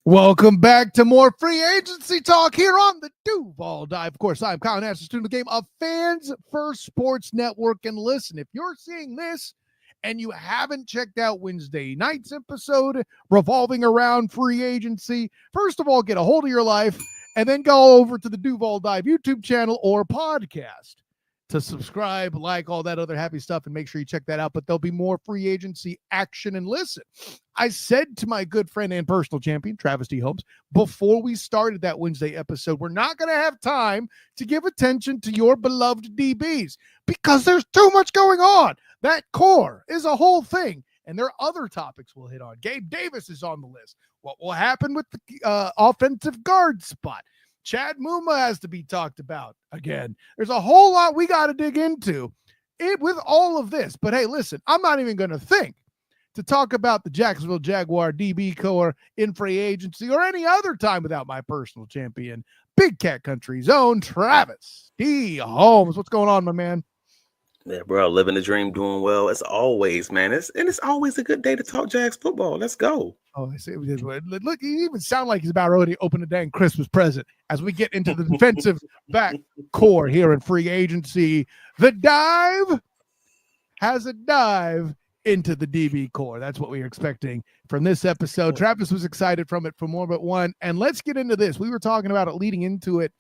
Welcome back to more free agency talk here on the Duval Dive. Of course, I'm Kyle Nash, student of the game of Fans First Sports Network. And listen, if you're seeing this and you haven't checked out Wednesday night's episode revolving around free agency, first of all, get a hold of your life and then go over to the Duval Dive YouTube channel or podcast to subscribe, like all that other happy stuff, and make sure you check that out. But there'll be more free agency action. And listen, I said to my good friend and personal champion, Travis D. Holmes, before we started that Wednesday episode, we're not going to have time to give attention to your beloved DBs because there's too much going on. That core is a whole thing. And there are other topics we'll hit on. Gabe Davis is on the list. What will happen with the offensive guard spot? Chad Muma has to be talked about again. There's a whole lot we got to dig into it with all of this. But hey, listen, I'm not even going to think to talk about the Jacksonville Jaguar DB core in free agency or any other time without my personal champion, Big Cat Country's own Travis D. Holmes. What's going on, my man? Yeah, bro, living the dream, doing well as always, man. It's always a good day to talk Jags football. Let's go. Oh, I see. Look, he even sound like he's about ready to open a dang Christmas present as we get into the defensive back core here in free agency. The dive has a dive into the DB core. That's what we are expecting from this episode. Travis was excited from it for more but one. And let's get into this. We were talking about it leading into it.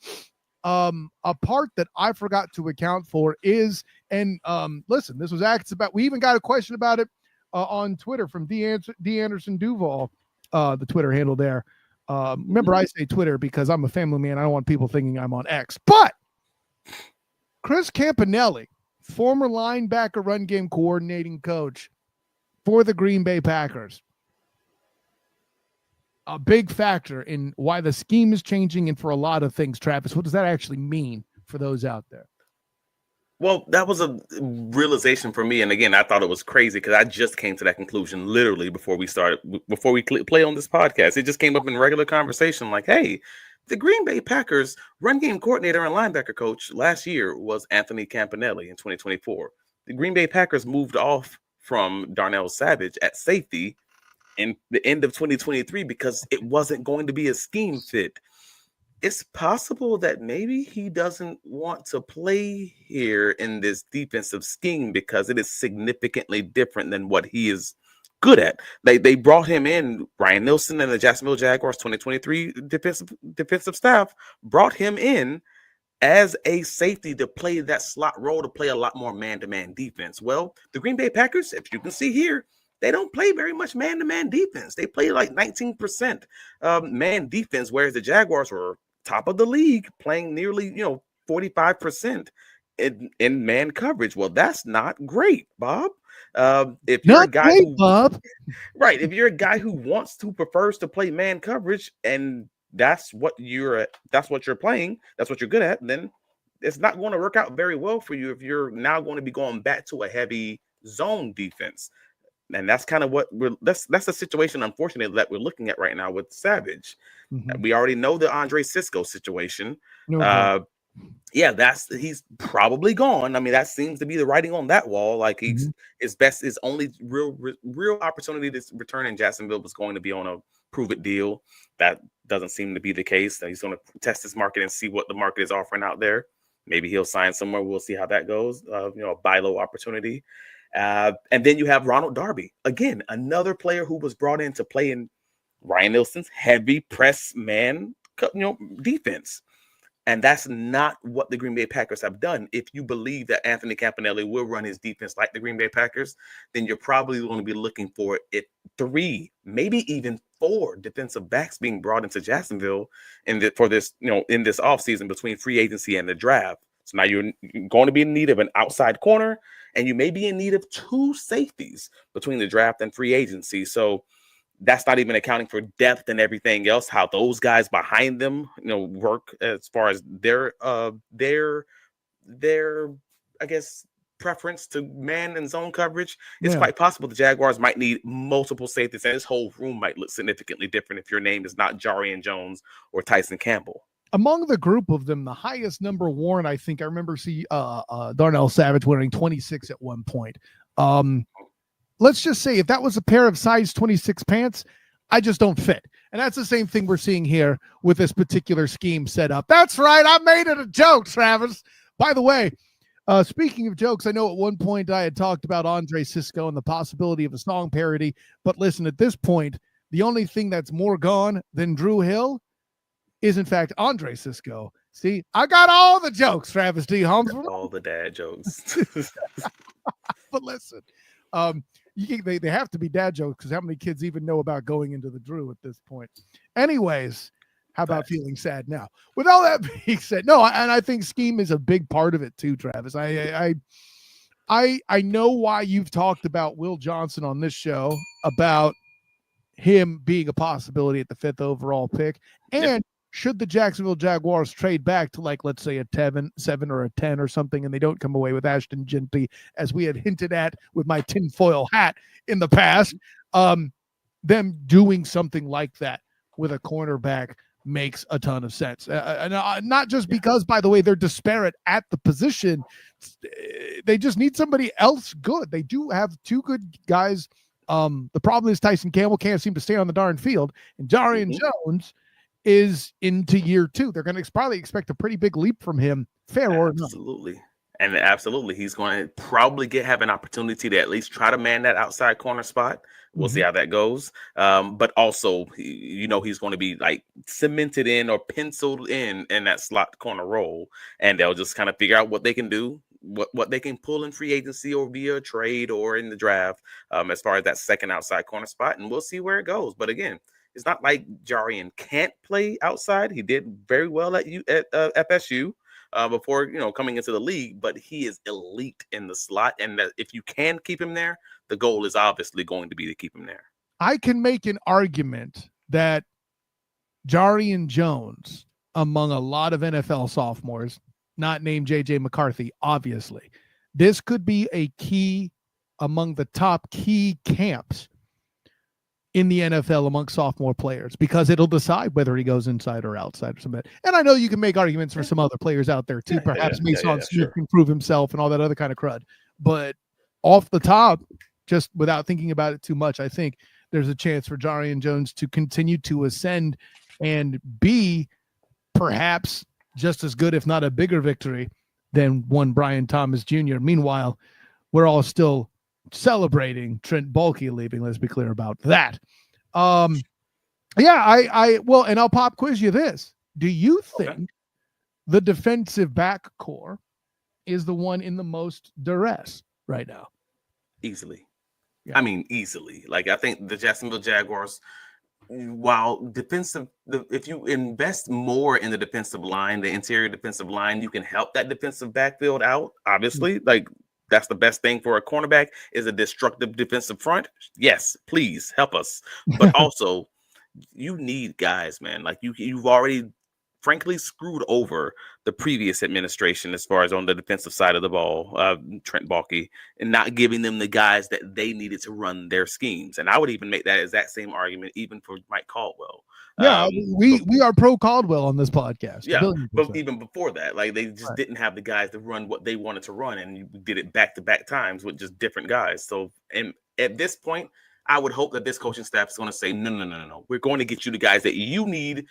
A part that I forgot to account for is, and listen, this was asked about, we even got a question about it on Twitter from D. Anderson Duval, the Twitter handle there. Remember, I say Twitter because I'm a family man. I don't want people thinking I'm on X. But Chris Campanelli, former linebacker run game coordinating coach for the Green Bay Packers, a big factor in why the scheme is changing and for a lot of things. Travis, what does that actually mean for those out there? Well, that was a realization for me. And again, I thought it was crazy because I just came to that conclusion literally before we play on this podcast. It just came up in regular conversation like, hey, the Green Bay Packers run game coordinator and linebacker coach last year was Anthony Campanelli in 2024. The Green Bay Packers moved off from Darnell Savage at safety in the end of 2023 because it wasn't going to be a scheme fit. It's possible that maybe he doesn't want to play here in this defensive scheme because it is significantly different than what he is good at. They brought him in, Ryan Nielsen and the Jacksonville Jaguars 2023 defensive staff brought him in as a safety to play that slot role, to play a lot more man-to-man defense. Well, the Green Bay Packers, if you can see here, they don't play very much man-to-man defense. They play like 19% man defense, whereas the Jaguars were top of the league, playing nearly 45% in man coverage. Well, that's not great, Bob. If you're not a guy, Bob, right? If you're a guy who prefers to play man coverage, and that's what you're playing, that's what you're good at, then it's not going to work out very well for you if you're now going to be going back to a heavy zone defense. And that's kind of what that's the situation, unfortunately, that we're looking at right now with Savage. Mm-hmm. We already know the Andre Cisco situation. No, he's probably gone. I mean, that seems to be the writing on that wall. Like his only real opportunity to return in Jacksonville was going to be on a prove it deal. That doesn't seem to be the case. He's going to test his market and see what the market is offering out there. Maybe he'll sign somewhere. We'll see how that goes. A buy low opportunity. And then you have Ronald Darby, again, another player who was brought in to play in Ryan Nielsen's heavy press man, defense. And that's not what the Green Bay Packers have done. If you believe that Anthony Campanelli will run his defense like the Green Bay Packers, then you're probably going to be looking for 3, maybe even 4 defensive backs being brought into Jacksonville in this offseason between free agency and the draft. So now you're going to be in need of an outside corner, and you may be in need of 2 safeties between the draft and free agency. So that's not even accounting for depth and everything else, how those guys behind them, work as far as their I guess, preference to man and zone coverage. It's quite possible the Jaguars might need multiple safeties, and this whole room might look significantly different if your name is not Jarian Jones or Tyson Campbell. Among the group of them, the highest number worn, I think I remember Darnell Savage wearing 26 at one point. Let's just say if that was a pair of size 26 pants, I just don't fit. And that's the same thing we're seeing here with this particular scheme set up. That's right. I made it a joke, Travis. By the way, speaking of jokes, I know at one point I had talked about Andre Sisco and the possibility of a song parody. But listen, at this point, the only thing that's more gone than Drew Hill is, in fact, Andre Sisco. See, I got all the jokes, Travis D. Holmes. All the dad jokes. But listen, they have to be dad jokes because how many kids even know about going into the Drew at this point? Anyways, how about feeling sad now? With all that being said, no, and I think scheme is a big part of it too, Travis. I know why you've talked about Will Johnson on this show, about him being a possibility at the 5th overall pick. And should the Jacksonville Jaguars trade back to, like, let's say a 7 or a 10 or something, and they don't come away with Ashton Genty, as we had hinted at with my tinfoil hat in the past, them doing something like that with a cornerback makes a ton of sense. Not just because, by the way, they're disparate at the position. They just need somebody else good. They do have 2 good guys. The problem is Tyson Campbell can't seem to stay on the darn field, and Jarian Jones is into year 2. They're going to probably expect a pretty big leap from him, fair or not. Absolutely. And absolutely, he's going to probably have an opportunity to at least try to man that outside corner spot. We'll see how that goes. But also, he's going to be like cemented in or penciled in that slot corner role, and they'll just kind of figure out what they can do, what they can pull in free agency or via trade or in the draft, as far as that second outside corner spot, and we'll see where it goes. But again, it's not like Jarian can't play outside. He did very well at FSU before coming into the league, but he is elite in the slot, and that if you can keep him there, the goal is obviously going to be to keep him there. I can make an argument that Jarian Jones, among a lot of NFL sophomores, not named JJ McCarthy, obviously, this could be a key among the top key camps in the NFL among sophomore players, because it'll decide whether he goes inside or outside or something. And I know you can make arguments for some other players out there too. Perhaps Mason Smith can prove himself and all that other kind of crud. But off the top, just without thinking about it too much, I think there's a chance for Jarian Jones to continue to ascend and be perhaps just as good, if not a bigger victory than one Brian Thomas Jr. Meanwhile, we're all still celebrating Trent Baalke leaving. Let's be clear about that. Well, and I'll pop quiz you this. Do you think the defensive back core is the one in the most duress right now? Easily. Yeah. I mean, easily. Like, I think the Jacksonville Jaguars, while if you invest more in the defensive line, the interior defensive line, you can help that defensive backfield out, obviously. Like, that's the best thing for a cornerback, is a destructive defensive front. Yes, please help us. But also, you need guys, man. Like, you've already, frankly, screwed over the previous administration as far as on the defensive side of the ball, Trent Baalke, and not giving them the guys that they needed to run their schemes. And I would even make that exact same argument even for Mike Caldwell. Yeah, we are pro Caldwell on this podcast. Yeah, but even before that, like, they just didn't have the guys to run what they wanted to run, and you did it back-to-back times with just different guys. So, and at this point, I would hope that this coaching staff is going to say, no. We're going to get you the guys that you need.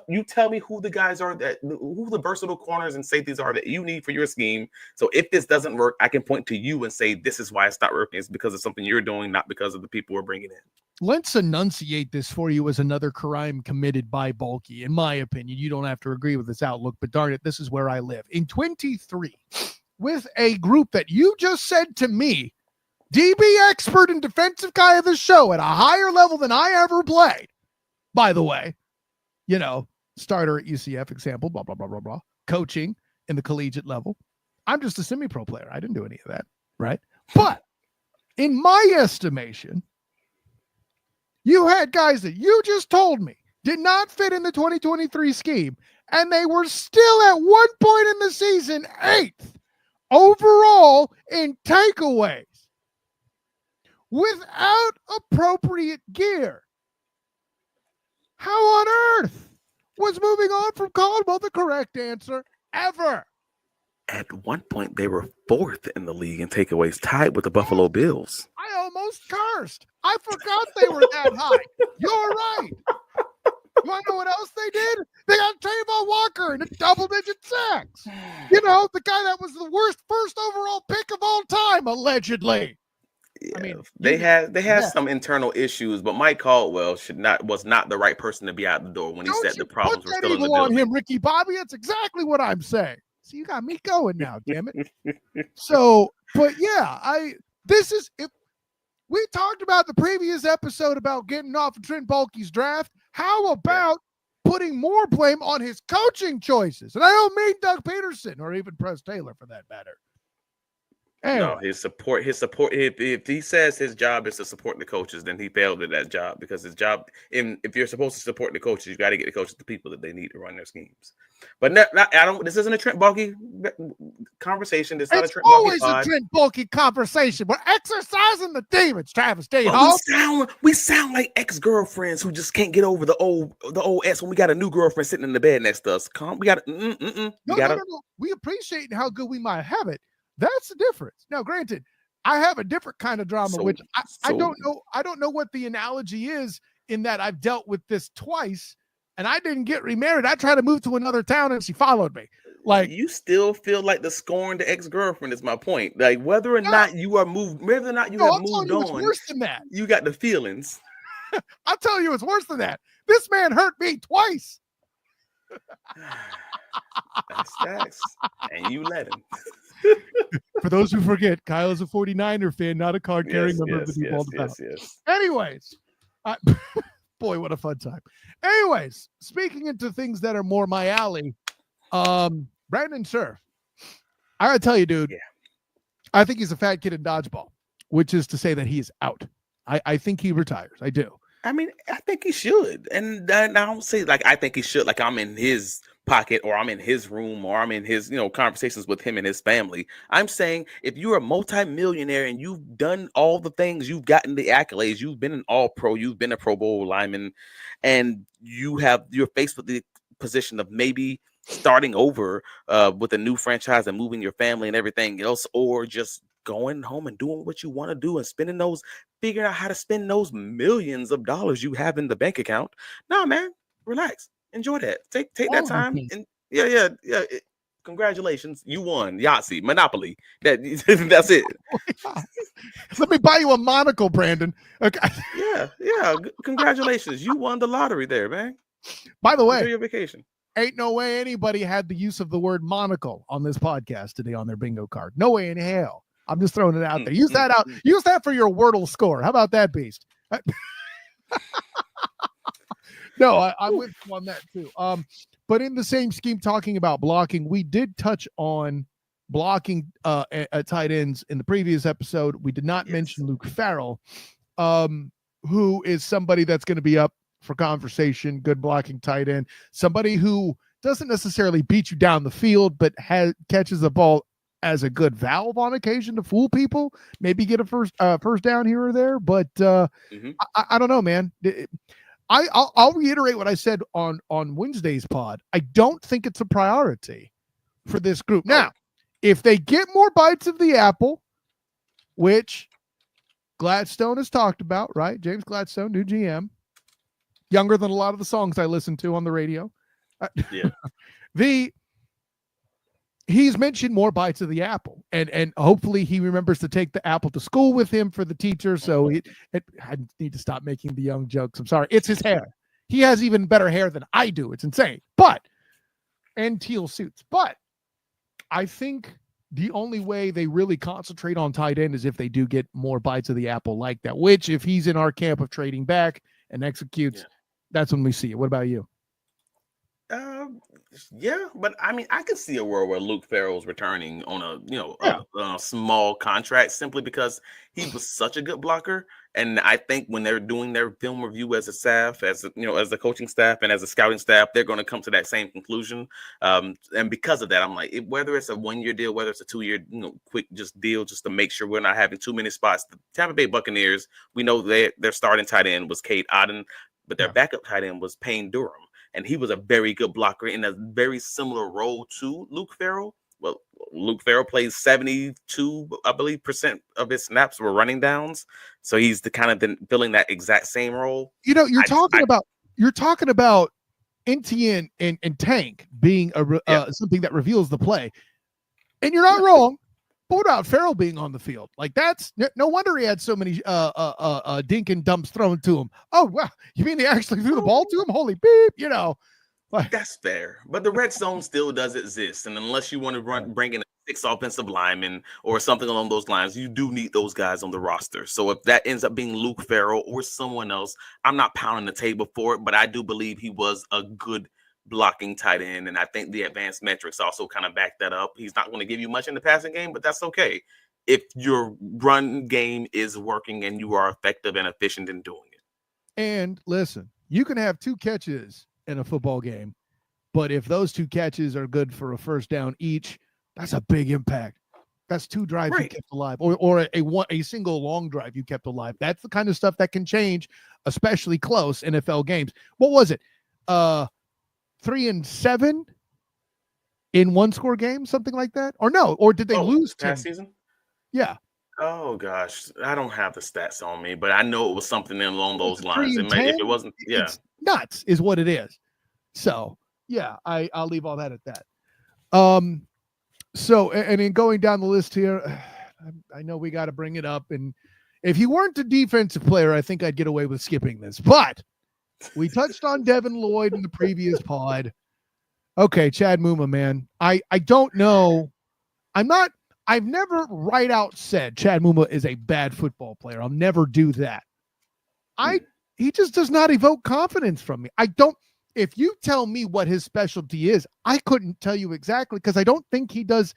You tell me who the guys are, who the versatile corners and safeties are that you need for your scheme. So if this doesn't work, I can point to you and say, this is why it's not working. It's because of something you're doing, not because of the people we're bringing in. Let's enunciate this for you as another crime committed by Baalke. In my opinion, you don't have to agree with this outlook, but darn it, this is where I live. In 23, with a group that you just said to me, DB expert and defensive guy of the show at a higher level than I ever played, by the way, starter at UCF example, blah, blah, blah, blah, blah, coaching in the collegiate level. I'm just a semi-pro player. I didn't do any of that, right? But in my estimation, you had guys that you just told me did not fit in the 2023 scheme, and they were still at one point in the season 8th overall in takeaways without appropriate gear. How on earth was moving on from Caldwell the correct answer ever? At one point, they were 4th in the league in takeaways, tied with the Buffalo Bills. I almost cursed. I forgot they were that high. You're right. You want to know what else they did? They got Trayvon Walker in a double-digit sacks. You know, the guy that was the worst first overall pick of all time, allegedly. Yeah, I mean, they had some internal issues, but Mike Caldwell was not the right person to be out the door when he said the problems were still in the put that building. on him, Ricky Bobby. That's exactly what I'm saying. So you got me going now, damn it. So, but yeah, if we talked about the previous episode about getting off of Trent Baalke's draft. How about putting more blame on his coaching choices? And I don't mean Doug Peterson or even Press Taylor for that matter. Anyway. No, his support. If he says his job is to support the coaches, then he failed at that job, because his job, if you're supposed to support the coaches, you got to get the coaches the people that they need to run their schemes. But this isn't a Trent Baalke conversation. This is not a Trent Baalke always pod. A Trent Baalke conversation. We're exercising the demons, Travis. Stay home. We sound like ex-girlfriends who just can't get over the old ex when we got a new girlfriend sitting in the bed next to us. We got No. We appreciate how good we might have it. That's the difference. Now, granted, I have a different kind of drama, which I don't know. I don't know what the analogy is, in that I've dealt with this twice, and I didn't get remarried. I tried to move to another town, and she followed me. Like, you still feel like the scorned ex-girlfriend is my point. Like, whether or not you are moved, whether or not you have moved on, it's worse than that. You got the feelings. I'll tell you, it's worse than that. This man hurt me twice. That's facts, and you let him. For those who forget, Kyle is a 49er fan, not a card-carrying member of the Duuuval. Yes. Anyways, boy, what a fun time. Anyways, speaking into things that are more my alley, Brandon Scherff, I gotta tell you, dude, I think he's a fat kid in dodgeball, which is to say that he's out. I think he retires. I do. I mean, I think he should. And I don't say like I think he should, like I'm in his pocket or I'm in his room or I'm in his, conversations with him and his family. I'm saying if you're a multimillionaire and you've done all the things, you've gotten the accolades, you've been an all-pro, you've been a Pro Bowl lineman, and you're faced with the position of maybe starting over with a new franchise and moving your family and everything else, or just going home and doing what you want to do and figuring out how to spend those millions of dollars you have in the bank account. Nah, man, relax. Enjoy that. Take that time. And congratulations. You won. Yahtzee, Monopoly. That's it. Let me buy you a monocle, Brandon. Okay. Yeah. Congratulations. You won the lottery there, man. By the way, enjoy your vacation. Ain't no way anybody had the use of the word monocle on this podcast today on their bingo card. No way in hell. I'm just throwing it out there. Use that out. Use that for your Wordle score. How about that, beast? No, I'm with you on that too. But in the same scheme, talking about blocking, we did touch on blocking at tight ends in the previous episode. We did not mention Luke Farrell, who is somebody that's going to be up for conversation. Good blocking tight end, somebody who doesn't necessarily beat you down the field, but catches the ball as a good valve on occasion to fool people. Maybe get a first down here or there. But I don't know, man. I'll reiterate what I said on Wednesday's pod. I don't think it's a priority for this group. Now, if they get more bites of the apple, which Gladstone has talked about, right? James Gladstone, new GM, younger than a lot of the songs I listen to on the radio. He's mentioned more bites of the apple, and hopefully he remembers to take the apple to school with him for the teacher. So I need to stop making the young jokes. I'm sorry. It's his hair. He has even better hair than I do. It's insane. And teal suits. But I think the only way they really concentrate on tight end is if they do get more bites of the apple like that, which if he's in our camp of trading back and executes, that's when we see it. What about you? But I mean, I could see a world where Luke Farrell's returning on a small contract simply because he was such a good blocker. And I think when they're doing their film review as a staff, as the coaching staff and as a scouting staff, they're going to come to that same conclusion. And because of that, I'm like, whether it's a 1-year deal, whether it's a 2-year, quick deal, just to make sure we're not having too many spots. The Tampa Bay Buccaneers, we know their starting tight end was Cade Otton, but their backup tight end was Payne Durham. And he was a very good blocker in a very similar role to Luke Farrell. well, Luke Farrell plays 72, I believe, percent of his snaps were running downs. So he's the kind of filling that exact same role. You know, you're talking about Etienne and Tank being something that reveals the play, and you're not wrong. But what about Farrell being on the field? Like, that's no wonder he had so many dink and dumps thrown to him. Oh, wow. You mean they actually threw the ball to him? Holy beep, you know. Like, that's fair. But the red zone still does exist. And unless you want to bring in 6 offensive linemen or something along those lines, you do need those guys on the roster. So if that ends up being Luke Farrell or someone else, I'm not pounding the table for it, but I do believe he was a good blocking tight end, and I think the advanced metrics also kind of back that up. He's not going to give you much in the passing game, but that's okay if your run game is working and you are effective and efficient in doing it. And listen, you can have 2 catches in a football game, but if those 2 catches are good for a first down each, that's a big impact. That's 2 drives you kept alive, or a single long drive you kept alive. That's the kind of stuff that can change, especially close NFL games. What was it? 3-7 in 1-score games, something like that, or no? Or did they lose past season? Yeah. Oh gosh, I don't have the stats on me, but I know it was something along those lines. If it wasn't, it's nuts, is what it is. So yeah, I'll leave all that at that. So and in going down the list here, I know we got to bring it up, and if he weren't a defensive player, I think I'd get away with skipping this, but. We touched on Devin Lloyd in the previous pod. Okay, Chad Muma, man. I don't know. I've never right out said Chad Muma is a bad football player. I'll never do that. He just does not evoke confidence from me. If you tell me what his specialty is, I couldn't tell you exactly because I don't think he does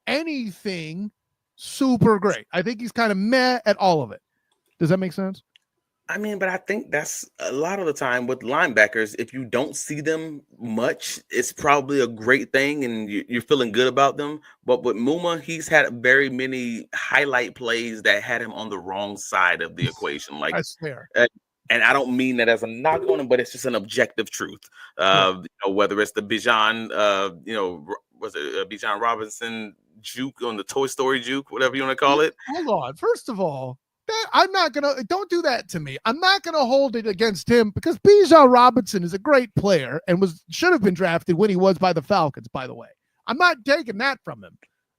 anything super great. I think he's kind of meh at all of it. Does that make sense? I mean, but I think that's a lot of the time with linebackers. If you don't see them much, it's probably a great thing and you're feeling good about them. But with Muma, he's had very many highlight plays that had him on the wrong side of the equation. Like, that's fair. And I don't mean that as a knock on him, but it's just an objective truth. Whether it's the Bijan, was it Bijan Robinson juke on the Toy Story juke, whatever you want to call it. Hold on. First of all, don't do that to me. I'm not going to hold it against him because Bijan Robinson is a great player and should have been drafted when he was by the Falcons, by the way. I'm not taking that from him.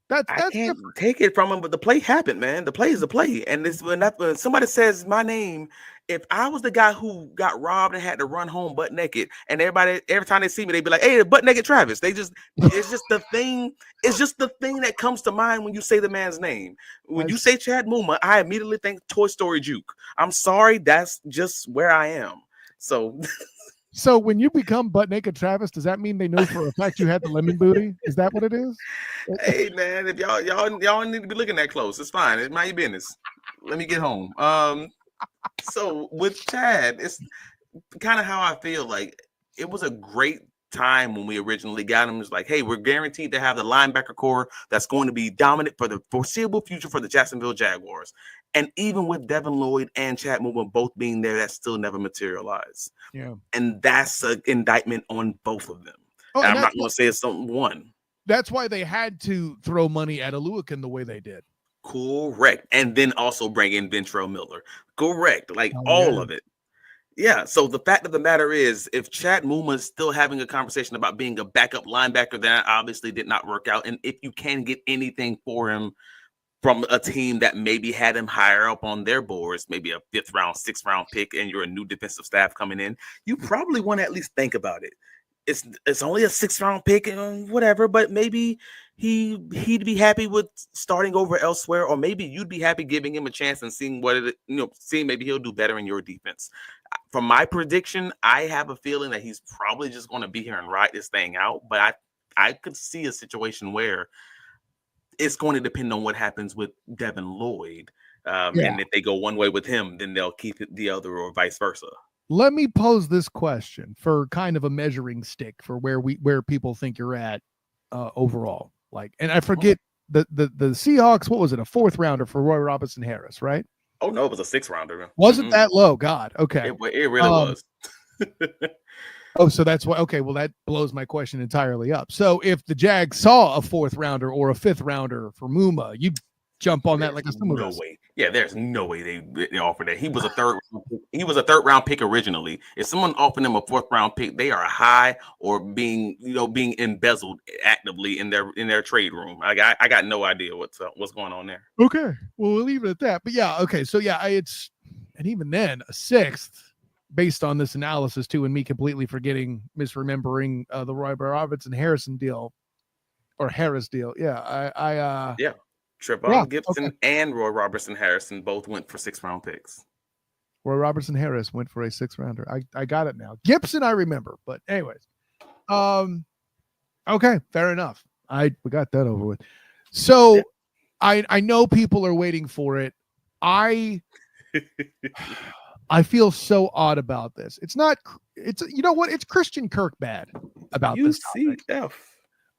I can't different. Take it from him, but the play happened, man. The play is the play. And when somebody says my name, if I was the guy who got robbed and had to run home butt naked, and every time they see me, they'd be like, "Hey, butt naked Travis." It's just the thing. It's just the thing that comes to mind when you say the man's name. When you say Chad Muma, I immediately think Toy Story juke. I'm sorry, that's just where I am. So when you become butt naked Travis, does that mean they know for a fact you had the lemon booty? Is that what it is? Hey man, if y'all need to be looking that close, it's fine. It's my business. Let me get home. So with Chad, it's kind of how I feel. Like it was a great time when we originally got him. It's like, hey, we're guaranteed to have the linebacker core that's going to be dominant for the foreseeable future for the Jacksonville Jaguars. And even with Devin Lloyd and Chad Muma both being there, that still never materialized. Yeah. And that's an indictment on both of them. And I'm not going to say it's one. That's why they had to throw money at Aluakin the way they did. Correct. And then also bring in Ventrell Miller. Correct. Like all of it. Yeah. So the fact of the matter is, if Chad Muma is still having a conversation about being a backup linebacker, that obviously did not work out. And if you can get anything for him from a team that maybe had him higher up on their boards, maybe a 5th round, 6th round pick, and you're a new defensive staff coming in, you probably want to at least think about it. It's only a 6th round pick and whatever, but maybe he'd be happy with starting over elsewhere, or maybe you'd be happy giving him a chance and seeing seeing maybe he'll do better in your defense. From my prediction, I have a feeling that he's probably just going to be here and ride this thing out, but I could see a situation where it's going to depend on what happens with Devin Lloyd. And if they go one way with him, then they'll keep it the other or vice versa. Let me pose this question for kind of a measuring stick for where people think you're at overall. Like, and I forget the Seahawks, what was it? A 4th rounder for Roy Robinson Harris, right? Oh no, it was a 6th rounder. Wasn't that low? God. Okay. It really was. Oh, so that's why. Okay, well, that blows my question entirely up. So if the Jags saw a 4th rounder or a 5th rounder for Muma, you'd jump on that like a summer no way. Yeah, there's no way they offered that. He was a third round pick originally. If someone offered him a 4th round pick, they are high or being embezzled actively in their trade room. I got no idea what's going on there. Okay, well, we'll leave it at that. But yeah, okay, so yeah, and even then a 6th. Based on this analysis too, and me completely misremembering the Roy Robertson Harrison deal or Harris deal. Yeah, yeah. Trevon Gibson and Roy Robertson Harrison both went for 6th round picks. Roy Robertson Harris went for a 6th rounder. I got it now. Gibson, I remember, but anyways, okay, fair enough. We got that over with. So I know people are waiting for it. I feel so odd about this. It's you know what? It's Christian Kirk bad about this topic.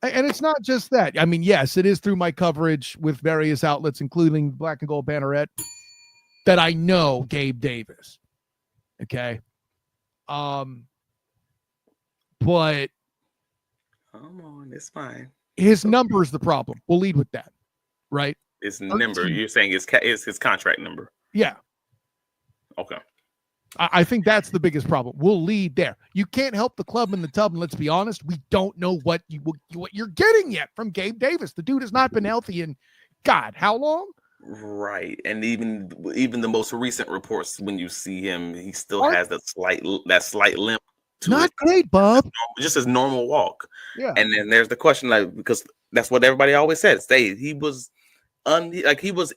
And it's not just that. I mean, yes, it is through my coverage with various outlets, including Black and Gold Banneret, that I know Gabe Davis. Okay. But come on, it's fine. His number is the problem. We'll lead with that, right? His number. You're saying is his contract number. Yeah. Okay. I think that's the biggest problem. We'll lead there. You can't help the club in the tub, and let's be honest, we don't know what you're getting yet from Gabe Davis. The dude has not been healthy in, God, how long? Right, and even the most recent reports, when you see him, he still has that slight limp. Not great, Bob. Just his normal walk. Yeah. And then there's the question, because that's what everybody always says. He was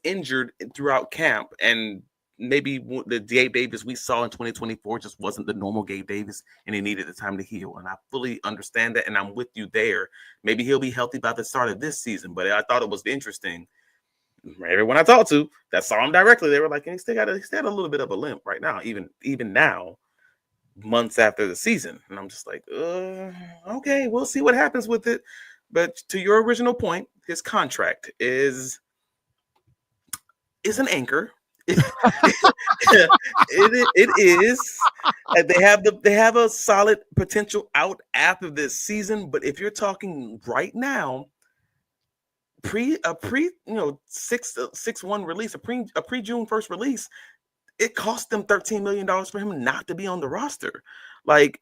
injured throughout camp, and maybe the Gabe Davis we saw in 2024 just wasn't the normal Gabe Davis, and he needed the time to heal. And I fully understand that, and I'm with you there. Maybe he'll be healthy by the start of this season, but I thought it was interesting. Everyone I talked to that saw him directly, they were like, and he still had a little bit of a limp right now, even now, months after the season. And I'm just like, okay, we'll see what happens with it. But to your original point, his contract is an anchor. It is. They have a solid potential out after this season, but if you're talking right now, pre 6/1 release, a pre June 1st release, it cost them $13 million for him not to be on the roster, like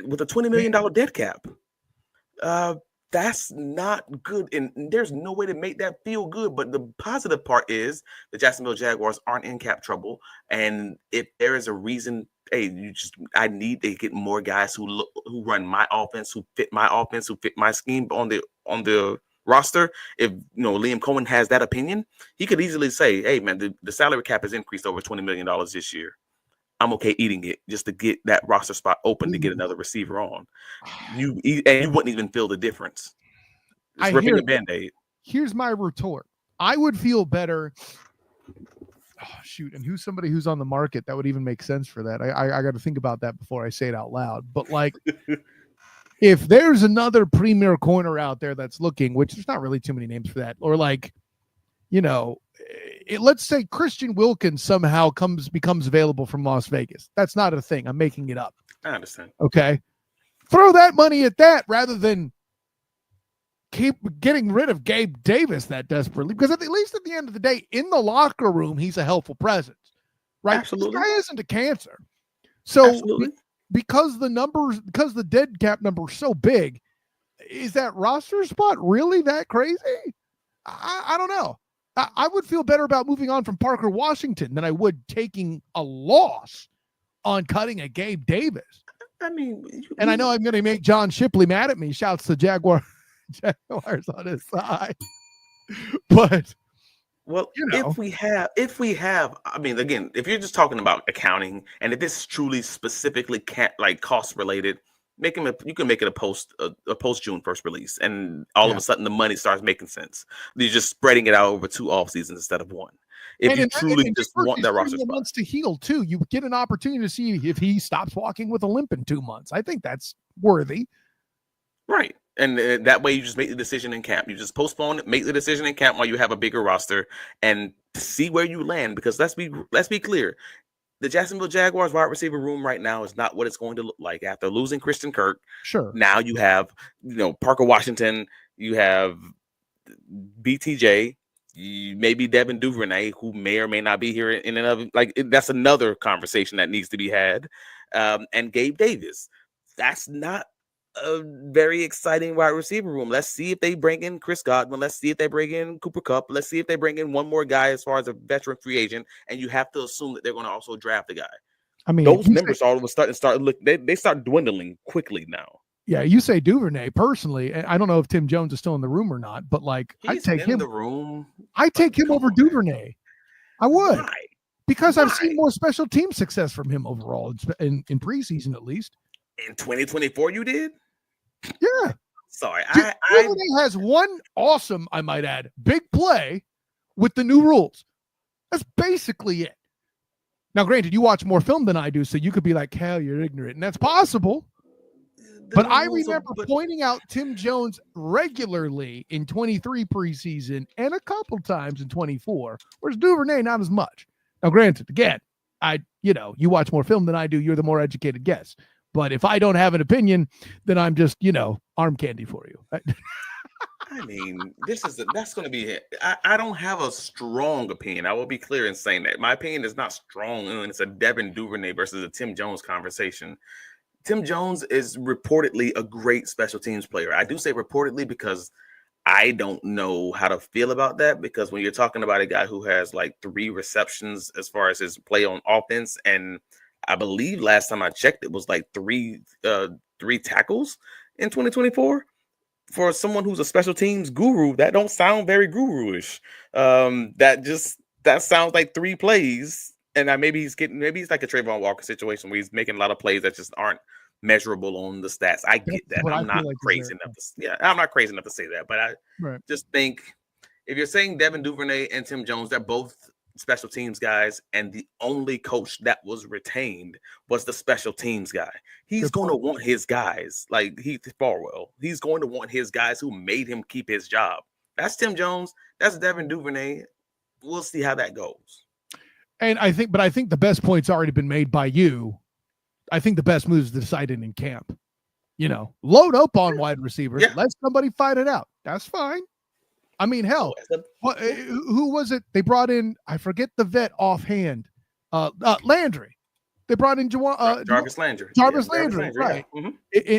with a $20 million dead cap. That's not good, and there's no way to make that feel good. But the positive part is the Jacksonville Jaguars aren't in cap trouble, and if there is a reason, I need to get more guys who run my offense, who fit my scheme on the roster. If Liam Cohen has that opinion, he could easily say, "Hey, man, the salary cap has increased over $20 million this year. I'm okay eating it just to get that roster spot open to get another receiver on." You wouldn't even feel the difference. It's ripping a Band-Aid. Here's my retort. I would feel better. Oh, shoot. And who's somebody who's on the market that would even make sense for that? I got to think about that before I say it out loud. But like, if there's another premier corner out there that's looking, which there's not really too many names for that, or like, let's say Christian Wilkins somehow becomes available from Las Vegas. That's not a thing. I'm making it up. I understand. Okay. Throw that money at that rather than keep getting rid of Gabe Davis that desperately, because at least at the end of the day, in the locker room, he's a helpful presence, right? Absolutely. This guy isn't a cancer. So because the dead cap number is so big, is that roster spot really that crazy? I don't know. I would feel better about moving on from Parker Washington than I would taking a loss on cutting a Gabe Davis. I mean, and I know I'm going to make John Shipley mad at me. Shouts to Jaguars on his side. But if we have, I mean, again, if you're just talking about accounting, and if it's truly specifically cost related, you can make it a post June 1st release, and all of a sudden the money starts making sense. You're just spreading it out over 2 off seasons instead of 1. If you truly just want that roster spot, months to heal too, you get an opportunity to see if he stops walking with a limp in 2 months. I think that's worthy, right? And that way, you just make the decision in camp. You just postpone it, make the decision in camp while you have a bigger roster, and see where you land. Because let's be clear, the Jacksonville Jaguars wide receiver room right now is not what it's going to look like after losing Christian Kirk. Sure. Now you have, Parker Washington, you have BTJ, maybe Devin Duvernay, who may or may not be here in another, that's another conversation that needs to be had. And Gabe Davis. That's not a very exciting wide receiver room. Let's see if they bring in Chris Godwin. Let's see if they bring in Cooper Kupp. Let's see if they bring in one more guy as far as a veteran free agent. And you have to assume that they're going to also draft a guy. I mean, those numbers all of a sudden they start dwindling quickly now. Yeah, you say Duvernay. Personally, I don't know if Tim Jones is still in the room or not, but I take him. The room. I take him over Duvernay. I would. Why? Because I've seen more special team success from him overall in preseason, at least. In 2024, you did? Yeah. Sorry. Duvernay has one awesome, I might add, big play with the new rules. That's basically it. Now, granted, you watch more film than I do, so you could be like, hell, you're ignorant. And that's possible. But I remember pointing out Tim Jones regularly in 23 preseason and a couple times in 24, whereas Duvernay, not as much. Now, granted, again, you watch more film than I do. You're the more educated guest. But if I don't have an opinion, then I'm just, arm candy for you. I mean, that's going to be it. I don't have a strong opinion. I will be clear in saying that. My opinion is not strong, and it's a Devin Duvernay versus a Tim Jones conversation. Tim Jones is reportedly a great special teams player. I do say reportedly because I don't know how to feel about that, because when you're talking about a guy who has 3 receptions as far as his play on offense, and I believe last time I checked, it was 3 tackles in 2024. For someone who's a special teams guru, that don't sound very guru-ish. That sounds like 3 plays, and maybe he's like a Trayvon Walker situation where he's making a lot of plays that just aren't measurable on the stats. I get that. I'm not crazy enough to say that, but I just think if you're saying Devin Duvernay and Tim Jones, they're both special teams guys, and the only coach that was retained was the special teams guy. He's going to want his guys, like Heath Farwell. He's going to want his guys who made him keep his job. That's Tim Jones. That's Devin Duvernay. We'll see how that goes. And I think the best point's already been made by you. I think the best move is to decide it in camp. Load up on wide receivers. Yeah. Let somebody fight it out. That's fine. I mean, hell, who was it? They brought in, I forget the vet offhand, Landry. They brought in Jarvis Landry. Jarvis Landry, right. Yeah.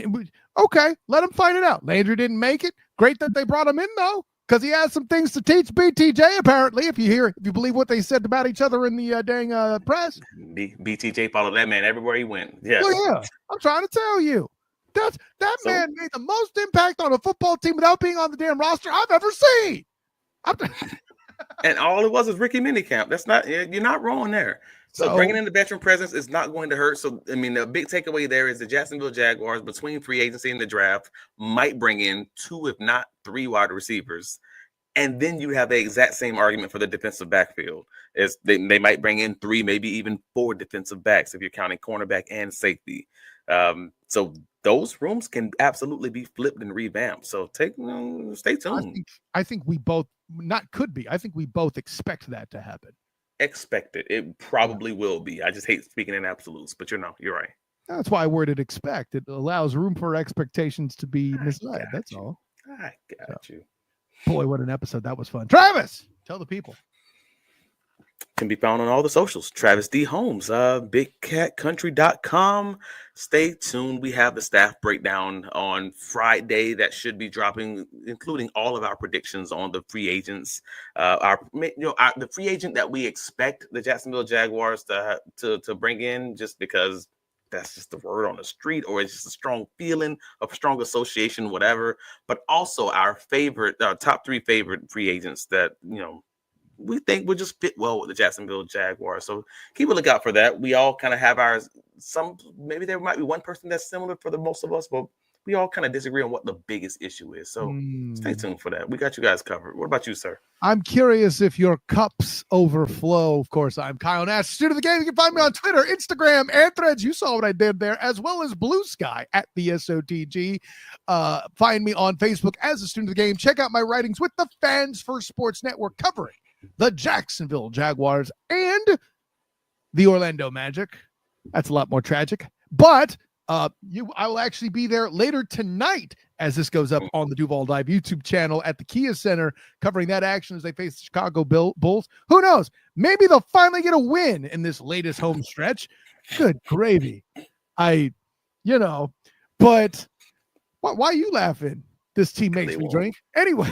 Mm-hmm. Okay, let him fight it out. Landry didn't make it. Great that they brought him in, though, because he has some things to teach BTJ, apparently, if you believe what they said about each other in the dang press. BTJ followed that man everywhere he went. Yeah. Well, yeah, I'm trying to tell you. That man made the most impact on a football team without being on the damn roster I've ever seen. And all it was Ricky Minicamp. You're not wrong there. So bringing in the veteran presence is not going to hurt. So, I mean, the big takeaway there is the Jacksonville Jaguars, between free agency and the draft, might bring in 2, if not 3 wide receivers. And then you have the exact same argument for the defensive backfield. They might bring in 3, maybe even 4 defensive backs if you're counting cornerback and safety. So those rooms can absolutely be flipped and revamped. So stay tuned. I think we both I think we both expect that to happen. Expect it. It probably will be. I just hate speaking in absolutes, but you're right. That's why I worded expect. It allows room for expectations to be misled. That's all. I got you. Boy, what an episode. That was fun. Travis, tell the people. Can be found on all the socials. Travis D. Holmes, bigcatcountry.com. Stay tuned. We have the staff breakdown on Friday that should be dropping, including all of our predictions on the free agents. The free agent that we expect the Jacksonville Jaguars to bring in, just because that's just the word on the street, or it's just a strong feeling, a strong association, whatever. But also our top 3 favorite free agents that we think would just fit well with the Jacksonville Jaguars. So keep a lookout for that. We all kind of have ours. Maybe there might be one person that's similar for the most of us, but we all kind of disagree on what the biggest issue is. So stay tuned for that. We got you guys covered. What about you, sir? I'm curious if your cups overflow. Of course, I'm Kyle Nash, student of the game. You can find me on Twitter, Instagram, and Threads. You saw what I did there, as well as Blue Sky at the SOTG. Find me on Facebook as a student of the game. Check out my writings with the Fans First Sports Network covering the Jacksonville Jaguars and the Orlando Magic. That's a lot more tragic. But I will actually be there later tonight as this goes up on the Duval Dive YouTube channel at the Kia Center, covering that action as they face the Chicago Bulls. Who knows? Maybe they'll finally get a win in this latest home stretch. Good gravy. But why are you laughing? This team makes me drink. Anyway.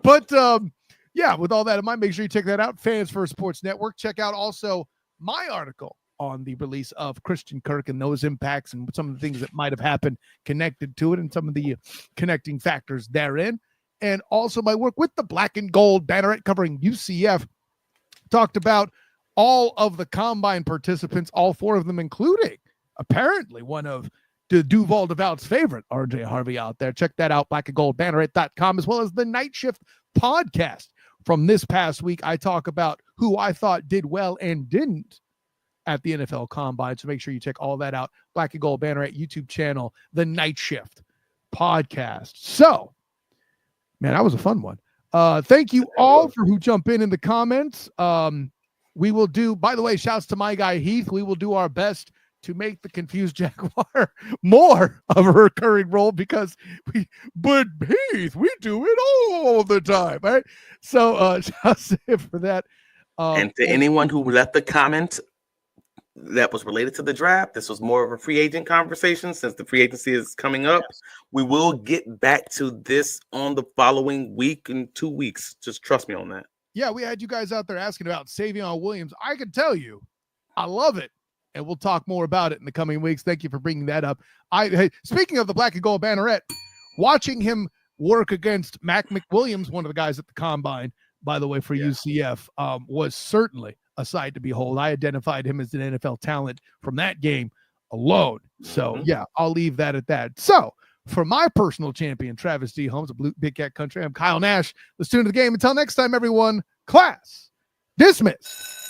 But with all that in mind, make sure you check that out. Fans First Sports Network. Check out also my article on the release of Christian Kirk and those impacts and some of the things that might have happened connected to it and some of the connecting factors therein. And also my work with the Black and Gold Banneret covering UCF. Talked about all of the combine participants, all 4 of them, including apparently one of the Duuval's favorite, RJ Harvey, out there. Check that out, blackandgoldbanneret.com, as well as the Night Shift podcast. From this past week, I talk about who I thought did well and didn't at the NFL Combine. So make sure you check all that out. Black and Gold Banneret YouTube channel, the Night Shift podcast. So, man, that was a fun one. Thank you all for who jump in the comments. We will do, by the way, shouts to my guy Heath. We will do our best to make the confused Jaguar more of a recurring role but Heath, we do it all the time, right? So that's it for that. And to anyone who left the comment that was related to the draft, this was more of a free agent conversation since the free agency is coming up. Yes. We will get back to this on the following week in 2 weeks. Just trust me on that. Yeah, we had you guys out there asking about Savion Williams. I can tell you, I love it. And we'll talk more about it in the coming weeks. Thank you for bringing that up. Speaking of the Black and Gold Banneret, watching him work against Mac McWilliams, one of the guys at the Combine, by the way, for UCF, was certainly a sight to behold. I identified him as an NFL talent from that game alone. So, I'll leave that at that. So, for my personal champion, Travis D. Holmes of Big Cat Country, I'm Kyle Nash. Let's tune to the game. Until next time, everyone, class dismissed.